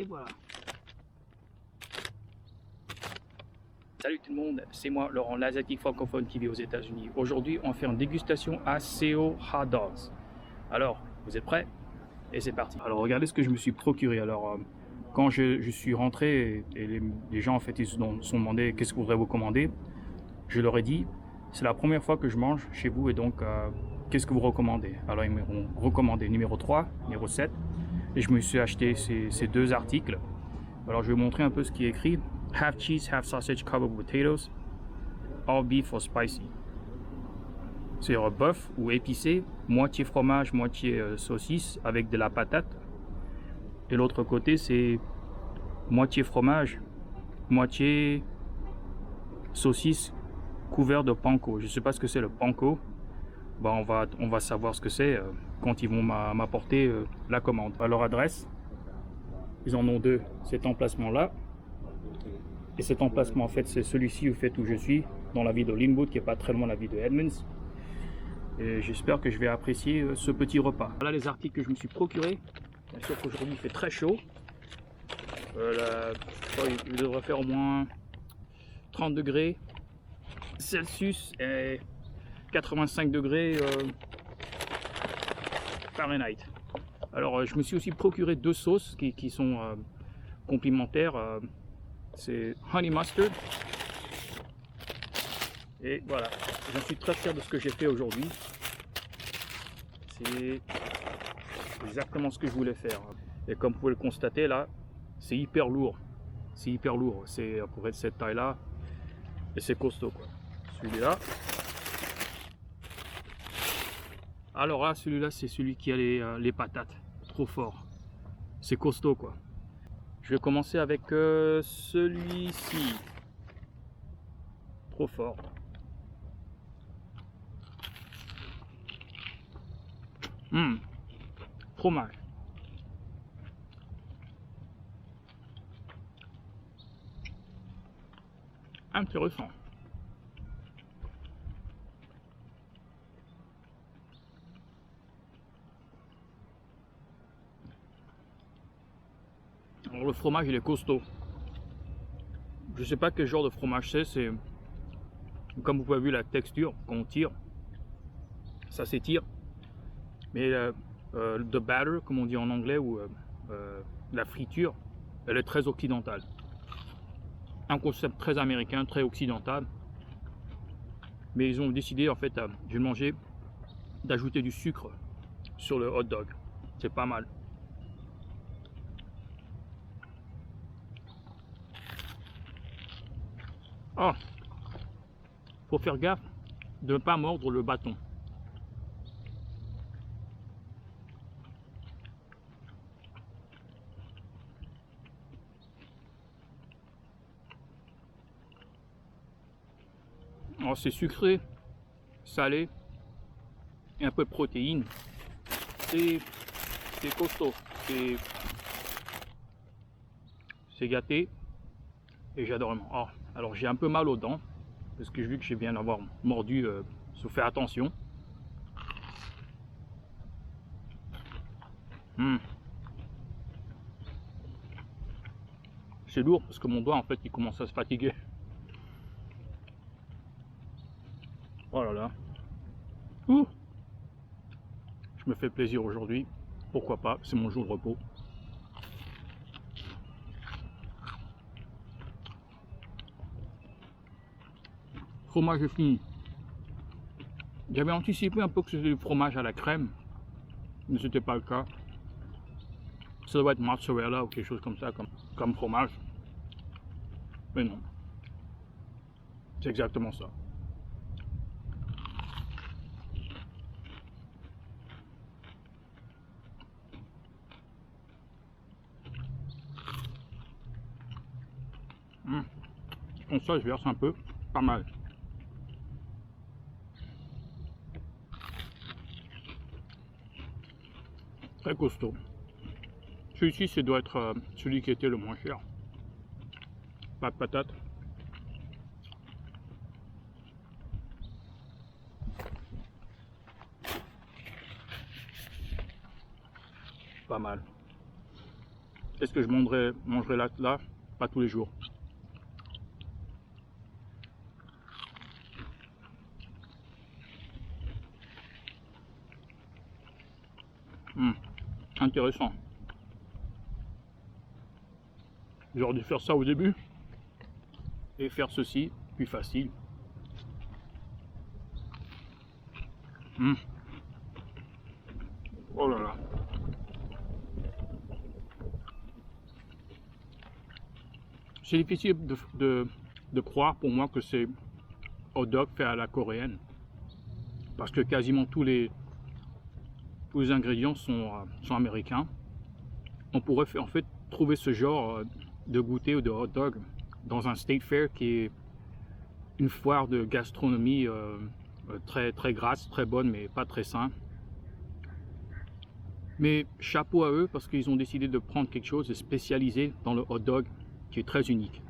Et voilà. Salut tout le monde, c'est moi Laurent, l'asiatique francophone qui vit aux États-Unis. Aujourd'hui, on fait une dégustation à CO Hot Dogs. Alors, vous êtes prêts? Et c'est parti. Alors, regardez ce que je me suis procuré. Alors, quand je suis rentré et les gens en fait ils se sont demandé qu'est-ce que vous voudrez vous commander, je leur ai dit c'est la première fois que je mange chez vous et donc qu'est-ce que vous recommandez? Alors, ils m'ont recommandé numéro 3, numéro 7 et je me suis acheté ces deux articles. Alors, je vais vous montrer un peu ce qui est écrit. Half cheese, half sausage covered with potatoes, all beef or spicy. C'est un bœuf ou épicé, moitié fromage, moitié saucisse avec de la patate. Et l'autre côté, c'est moitié fromage, moitié saucisse couvert de panko. Je ne sais pas ce que c'est le panko. Bon, on va savoir ce que c'est quand ils vont m'apporter la commande. À leur adresse, ils en ont deux. Cet emplacement-là. Et cet emplacement, en fait, c'est celui-ci où je suis, dans la ville de Linwood, qui n'est pas très loin de la ville de Edmonds. Et j'espère que je vais apprécier ce petit repas. Voilà les articles que je me suis procuré. Bien sûr qu'aujourd'hui, il fait très chaud. Il devrait faire au moins 30 degrés Celsius et 85 degrés Fahrenheit. Alors, je me suis aussi procuré deux sauces qui sont complémentaires. C'est honey mustard et voilà, j'en suis très fier de ce que j'ai fait aujourd'hui. C'est exactement ce que je voulais faire et comme vous pouvez le constater là, c'est hyper lourd, c'est pour être cette taille là et c'est costaud quoi. Celui-là, alors là celui-là c'est celui qui a les patates, trop fort, c'est costaud quoi. Je vais commencer avec celui-ci. Trop fort. Fromage. Intéressant. Alors, le fromage il est costaud. Je sais pas quel genre de fromage c'est comme vous pouvez voir la texture quand on tire, ça s'étire. Mais the batter comme on dit en anglais ou la friture, elle est très occidentale. Un concept très américain, très occidental. Mais ils ont décidé en fait, je vais manger, d'ajouter du sucre sur le hot dog. C'est pas mal. Oh, faut faire gaffe de ne pas mordre le bâton. Alors c'est sucré, salé et un peu de protéines. C'est costaud, c'est gâté et j'adore. Oh, alors j'ai un peu mal aux dents parce que vu que je viens d'avoir mordu, faut faire attention. C'est lourd parce que mon doigt en fait il commence à se fatiguer. Oh là là. Ouh. Je me fais plaisir aujourd'hui. Pourquoi pas, c'est mon jour de repos. Fromage est fini. J'avais anticipé un peu que c'était du fromage à la crème, mais c'était pas le cas. Ça doit être mozzarella ou quelque chose comme ça, comme fromage. Mais non. C'est exactement ça. Comme ça, je verse un peu, pas mal. Très costaud. Celui-ci, ça doit être celui qui était le moins cher. Pas de patate. Pas mal. Est-ce que je mangerai là? Pas tous les jours. Intéressant. J'aurais dû faire ça au début et faire ceci, plus facile. Oh là là. C'est difficile de croire pour moi que c'est hot dog fait à la coréenne. Parce que quasiment tous les ingrédients sont américains. On pourrait en fait trouver ce genre de goûter ou de hot dog dans un state fair qui est une foire de gastronomie très grasse, très bonne, mais pas très sain. Mais chapeau à eux parce qu'ils ont décidé de prendre quelque chose de spécialisé dans le hot dog qui est très unique.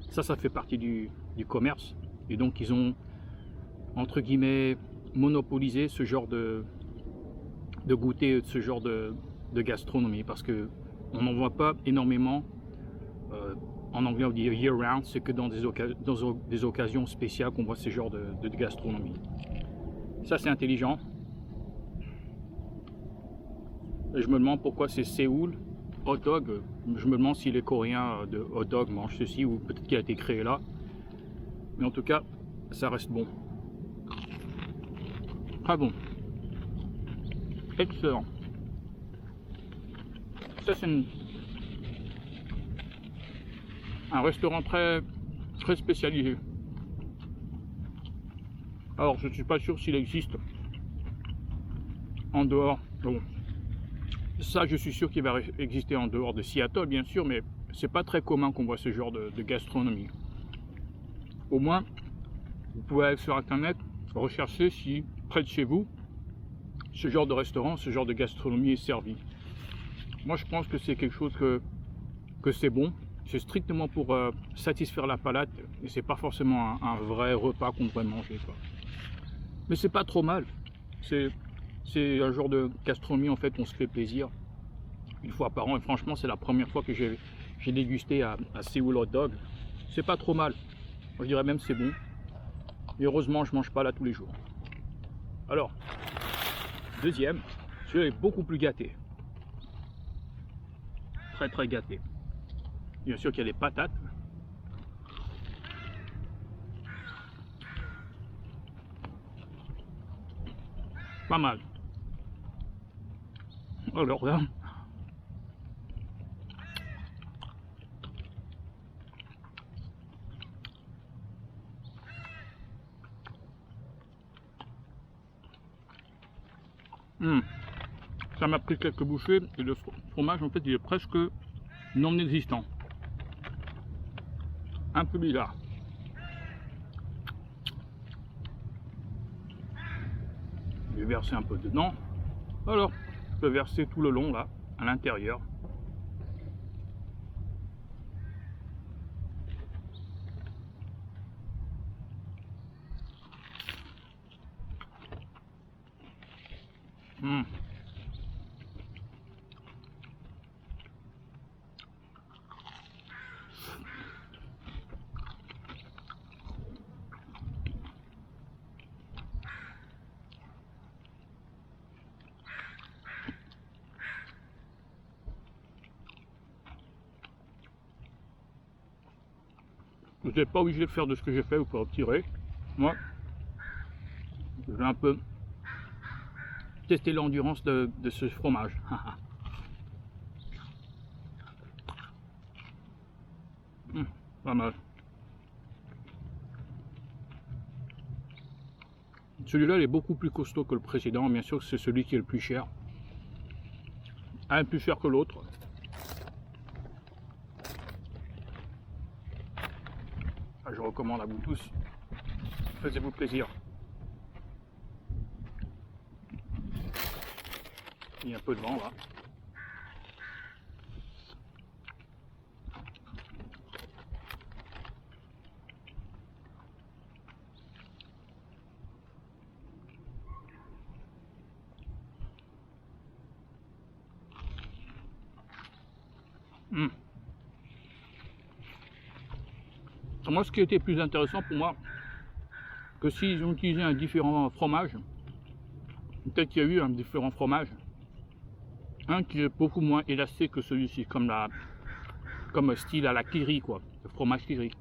Ça fait partie du commerce. Et donc ils ont, entre guillemets, monopolisé ce genre de goûter, ce genre de gastronomie. Parce que on n'en voit pas énormément. En anglais on dit year round, c'est que dans des occasions spéciales qu'on voit ce genre de gastronomie. Ça c'est intelligent. Et je me demande pourquoi c'est Séoul hot dog. Je me demande si les Coréens de hot dog mangent ceci ou peut-être qu'il a été créé là. Mais en tout cas, ça reste bon. Très bon. Excellent. Ça c'est un restaurant très spécialisé. Alors je ne suis pas sûr s'il existe en dehors. Bon. Ça, je suis sûr qu'il va exister en dehors de Seattle, bien sûr, mais c'est pas très commun qu'on voit ce genre de gastronomie. Au moins, vous pouvez aller sur internet, rechercher si près de chez vous, ce genre de restaurant, ce genre de gastronomie est servi. Moi, je pense que c'est quelque chose que c'est bon. C'est strictement pour satisfaire la palate et c'est pas forcément un vrai repas qu'on devrait manger, quoi. Mais c'est pas trop mal. C'est un genre de gastronomie, en fait, on se fait plaisir une fois par an. Et franchement, c'est la première fois que j'ai dégusté à Séoul Hot Dog. C'est pas trop mal. Je dirais même c'est bon. Et heureusement, je mange pas là tous les jours. Alors, deuxième, celui-là est beaucoup plus gâté. Très gâté. Bien sûr qu'il y a des patates. Pas mal. Alors là, ça m'a pris quelques bouchées et le fromage en fait il est presque non existant. Un peu bizarre. Je vais verser un peu dedans. Alors, je peux verser tout le long là, à l'intérieur. Vous n'êtes pas obligé de faire de ce que j'ai fait, vous pouvez retirer. Moi, je vais un peu tester l'endurance de ce fromage. Pas mal. Celui-là il est beaucoup plus costaud que le précédent. Bien sûr que c'est celui qui est le plus cher. Un plus cher que l'autre. Je recommande à vous tous. Faites-vous plaisir. Il y a un peu de vent là. Moi, ce qui était plus intéressant pour moi, que s'ils ont utilisé un différent fromage, peut-être qu'il y a eu un différent fromage, un qui est beaucoup moins élastique que celui-ci, comme style à la Kiri, quoi, le fromage Kiri.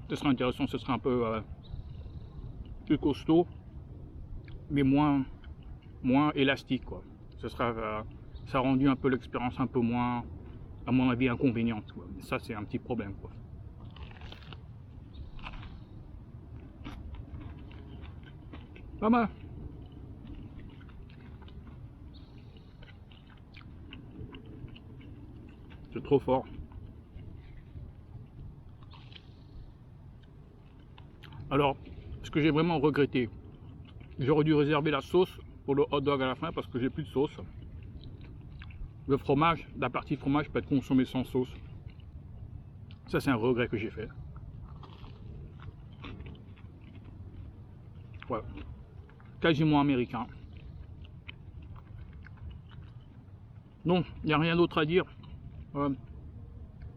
Ce serait intéressant, ce serait un peu plus costaud, mais moins élastique, quoi. Ça a rendu un peu l'expérience un peu moins, à mon avis, inconvéniente, quoi. Mais ça, c'est un petit problème, quoi. Pas mal. C'est trop fort. Alors, ce que j'ai vraiment regretté, j'aurais dû réserver la sauce pour le hot dog à la fin parce que j'ai plus de sauce. Le fromage, la partie fromage peut être consommée sans sauce. Ça, c'est un regret que j'ai fait. Ouais. Quasiment américain. Non, il n'y a rien d'autre à dire.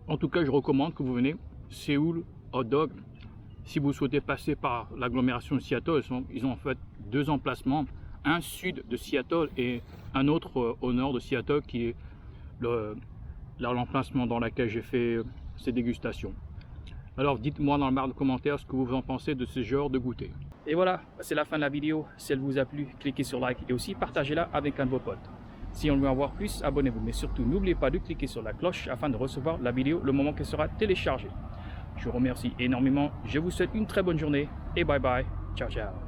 En tout cas, je recommande que vous venez. Séoul Hot Dog. Si vous souhaitez passer par l'agglomération de Seattle, ils ont en fait 2 emplacements. Un sud de Seattle et un autre au nord de Seattle qui est l'emplacement dans lequel j'ai fait ces dégustations. Alors dites-moi dans la barre de commentaires ce que vous en pensez de ce genre de goûter. Et voilà, c'est la fin de la vidéo. Si elle vous a plu, cliquez sur like et aussi partagez-la avec un de vos potes. Si on veut en voir plus, abonnez-vous. Mais surtout, n'oubliez pas de cliquer sur la cloche afin de recevoir la vidéo le moment qu'elle sera téléchargée. Je vous remercie énormément. Je vous souhaite une très bonne journée et bye bye. Ciao, ciao.